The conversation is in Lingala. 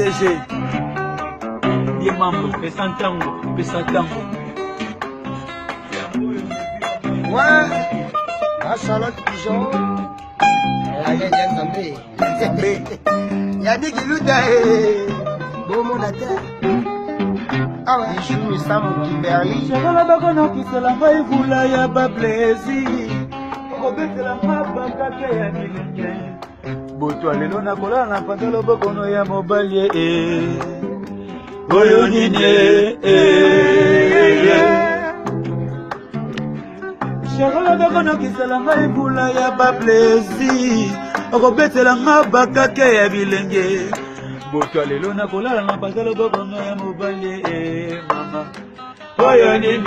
PDG Ye mambo pesa ntango Ouais, la Charlotte Pigeon. La Yann Zambé. Y'a dit qu'il loue d'ailleurs. Bon mon attaque. Ah ouais, je suis Sam Kimberly. Chala bakono kisalanga evula ya ba plaisir. Obetela mabaka ke ya milenge. Boto alelo na kola na pantalo bokono ya mobali Oyo nine Chala bakono kisalanga evula ya ba plaisir. Obetela mabaka ke ya milenge. Boto alelo na kola na pantalo bokono ya mobali mama. Oyo nine